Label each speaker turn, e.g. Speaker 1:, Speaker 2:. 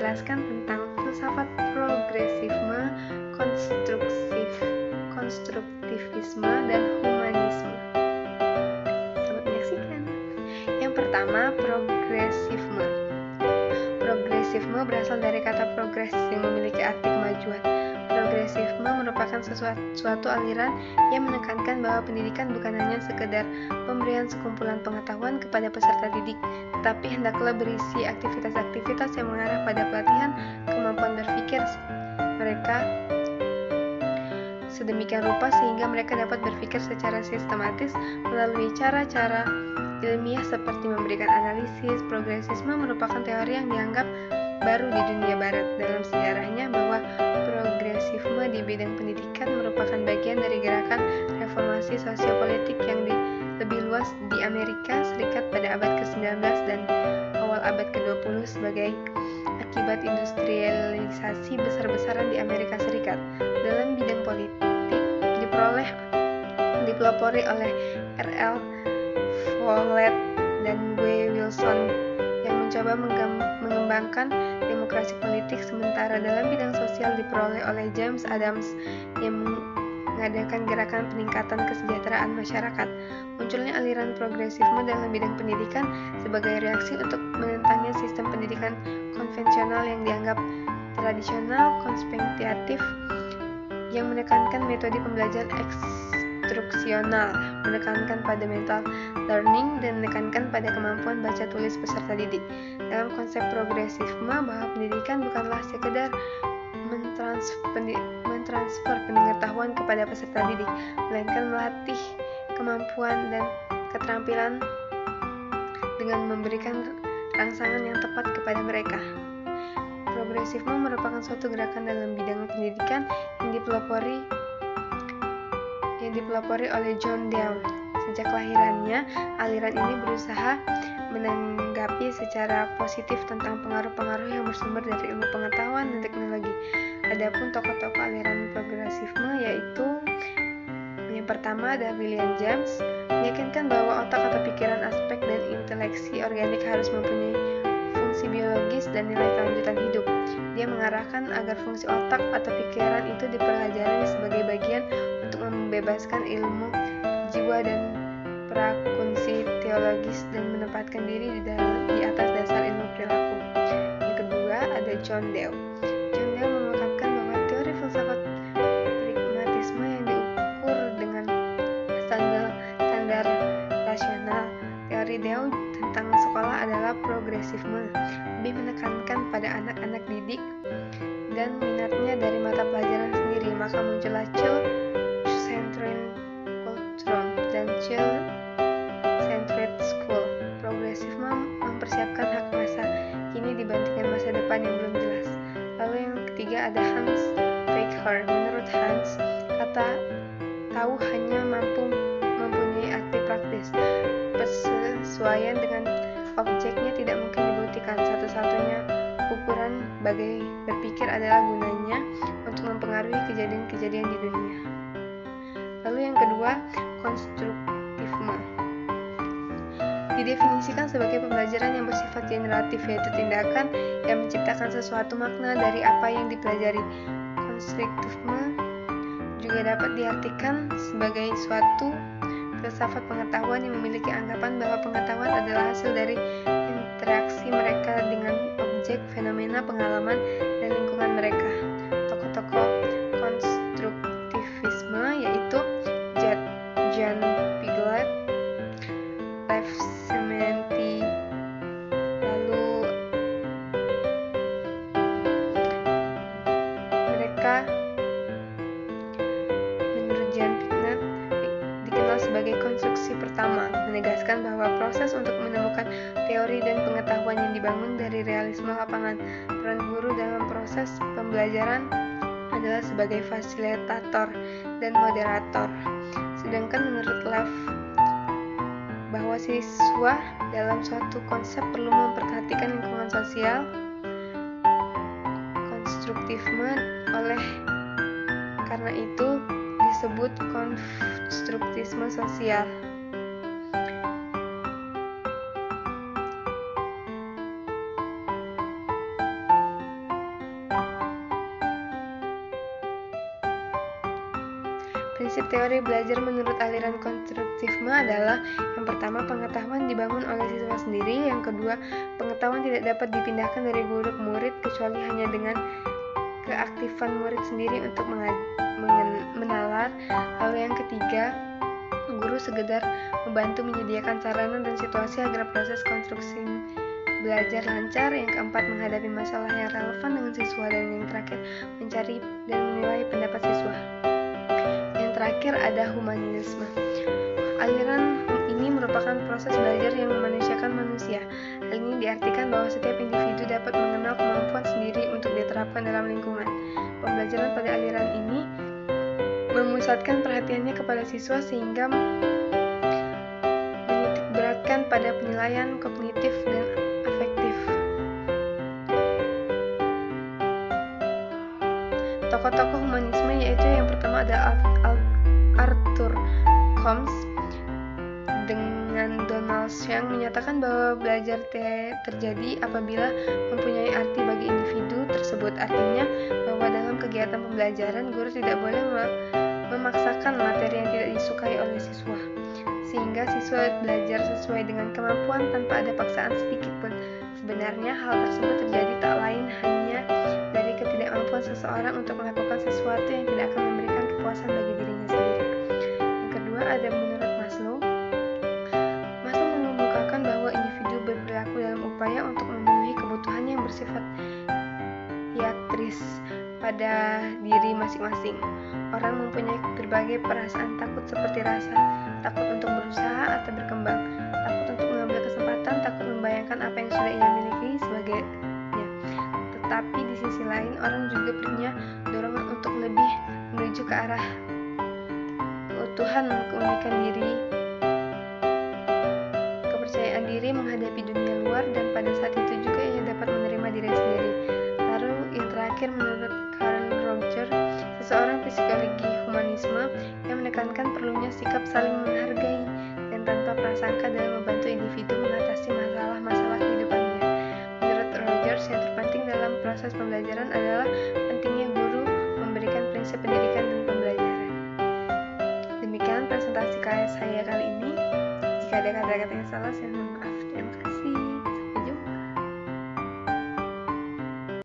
Speaker 1: menjelaskan tentang filsafat progresisme, konstruktivisme, dan humanisme. Selamat menyaksikan. Yang pertama, progresisme. Progresisme berasal dari kata progres yang memiliki arti kemajuan. Progresisme merupakan suatu aliran yang menekankan bahwa pendidikan bukan hanya sekedar pemberian sekumpulan pengetahuan kepada peserta didik, tetapi hendaklah berisi aktivitas-aktivitas yang mengarah pada pelatihan kemampuan berpikir mereka sedemikian rupa sehingga mereka dapat berpikir secara sistematis melalui cara-cara ilmiah seperti memberikan analisis. Progresisme merupakan teori yang dianggap baru di dunia barat dalam sejarahnya, bahwa progresisme di bidang pendidikan merupakan bagian dari gerakan reformasi sosiopolitik yang lebih luas di Amerika Serikat pada abad ke-19 dan awal abad ke-20 sebagai akibat industrialisasi besar-besaran di Amerika Serikat. Dalam bidang politik dipelopori oleh R.L. Follett dan W. Wilson yang mencoba mengembangkan demokrasi politik, sementara dalam bidang sosial diperoleh oleh James Adams yang mengadakan gerakan peningkatan kesejahteraan masyarakat. Munculnya aliran progresisme dalam bidang pendidikan sebagai reaksi untuk menentangnya sistem pendidikan konvensional yang dianggap tradisional, konspektatif, yang menekankan metode pembelajaran instruksional, menekankan pada mental learning, dan menekankan pada kemampuan baca tulis peserta didik. Dalam konsep progresisme, bahwa pendidikan bukanlah sekedar mentransfer pengetahuan kepada peserta didik, melainkan melatih kemampuan dan keterampilan dengan memberikan rangsangan yang tepat kepada mereka. Progresisme merupakan suatu gerakan dalam bidang pendidikan yang dipelopori oleh John Dewey. Sejak kelahirannya, aliran ini berusaha menanggapi secara positif tentang pengaruh-pengaruh yang bersumber dari ilmu pengetahuan dan teknologi. Adapun tokoh-tokoh aliran progresisme yaitu yang pertama ada William James, meyakinkan bahwa otak atau pikiran, aspek dan inteleksi organik harus mempunyai fungsi biologis dan nilai kelanjutan hidup. Dia mengarahkan agar fungsi otak atau pikiran itu dipelajari sebagai bagian untuk membebaskan ilmu jiwa dan prakunsi teologis dan menempatkan diri di atas dasar ilmu perilaku. Yang kedua ada John Dewey. John Dewey mengungkapkan bahwa teori filsafat pragmatisme yang diukur dengan standar rasional. Teori Dewey tentang sekolah adalah progresisme, lebih menekankan pada anak-anak didik dan minatnya dari mata pelajaran sendiri. Maka muncullah child-centered culture dan child-centered school. Progresisme mempersiapkan hak masa kini dibandingkan masa depan yang belum jelas. Lalu yang ketiga ada Hans Becker. Menurut Hans, kata tahu hanya mempunyai arti praktis. Persesuaian dengan objeknya tidak mungkin dibuktikan. Satu-satunya ukuran bagi berpikir adalah gunanya untuk mempengaruhi kejadian-kejadian di dunia. Lalu yang kedua, konstruktivisme. Didefinisikan sebagai pembelajaran yang bersifat generatif, yaitu tindakan yang menciptakan sesuatu makna dari apa yang dipelajari. Konstruktivisme juga dapat diartikan sebagai suatu filsafat pengetahuan yang memiliki anggapan bahwa pengetahuan adalah hasil dari interaksi mereka dengan objek, fenomena, pengalaman, dan lingkungan mereka. Tokoh-tokoh konstruktivisme yaitu Jan Piaget, Lev Sementi, lalu mereka menurut Jan Piaget dikenal sebagai konstruksi pertama, menegaskan bahwa proses untuk menemukan teori dan pengetahuan yang dibangun dari realisme lapangan. Peran guru dalam proses pembelajaran adalah sebagai fasilitator dan moderator. Sedangkan menurut Lev, bahwa siswa dalam suatu konsep perlu memperhatikan lingkungan sosial. Konstruktivisme oleh karena itu disebut konstruktivisme sosial. Prinsip teori belajar menurut aliran konstruktivisme adalah: yang pertama, pengetahuan dibangun oleh siswa sendiri; yang kedua, pengetahuan tidak dapat dipindahkan dari guru ke murid kecuali hanya dengan keaktifan murid sendiri untuk menalar; lalu yang ketiga, guru sekedar membantu menyediakan sarana dan situasi agar proses konstruksi belajar lancar; yang keempat, menghadapi masalah yang relevan dengan siswa; dan yang terakhir, mencari dan menilai pendapat siswa. Terakhir ada humanisme. Aliran ini merupakan proses belajar yang memanusiakan manusia. Hal ini diartikan bahwa setiap individu dapat mengenal kemampuan sendiri untuk diterapkan dalam lingkungan. Pembelajaran pada aliran ini memusatkan perhatiannya kepada siswa sehingga menitikberatkan pada penilaian kognitif dan afektif. Tokoh-tokoh humanisme yaitu yang pertama ada Arthur Combs dengan Donald Young menyatakan bahwa belajar terjadi apabila mempunyai arti bagi individu tersebut. Artinya bahwa dalam kegiatan pembelajaran guru tidak boleh memaksakan materi yang tidak disukai oleh siswa, sehingga siswa belajar sesuai dengan kemampuan tanpa ada paksaan sedikit pun. Sebenarnya hal tersebut terjadi tak lain hanya dari ketidakmampuan seseorang untuk melakukan sesuatu yang tidak akan memberikan kepuasan bagi dirinya sendiri. Yang kedua ada menurut Maslow. Maslow mengemukakan bahwa individu berperilaku dalam upaya untuk memenuhi kebutuhan yang bersifat hiatris pada diri masing-masing. Orang mempunyai berbagai perasaan takut seperti rasa takut untuk berusaha atau berkembang, takut untuk mengambil kesempatan, takut membayangkan apa yang sudah ia miliki sebagainya. Tetapi di sisi lain, orang juga punya dorongan untuk lebih menuju ke arah keutuhan, keunikan diri, kepercayaan diri menghadapi dunia luar, dan pada saat itu juga ia dapat menerima diri sendiri. Lalu yang terakhir menurut Carl Rogers, seseorang psikologi humanisme yang menekankan perlunya sikap saling menghargai dan tanpa prasangka dalam membantu individu mengatasi masalah-masalah kehidupannya. Menurut Rogers, yang terpenting dalam proses pembelajaran adalah pentingnya guru memberikan prinsip pendidikan dan pembelajaran. Demikian presentasi saya kali ini. Jika ada kata-kata yang salah, saya mohon maaf. Terima kasih.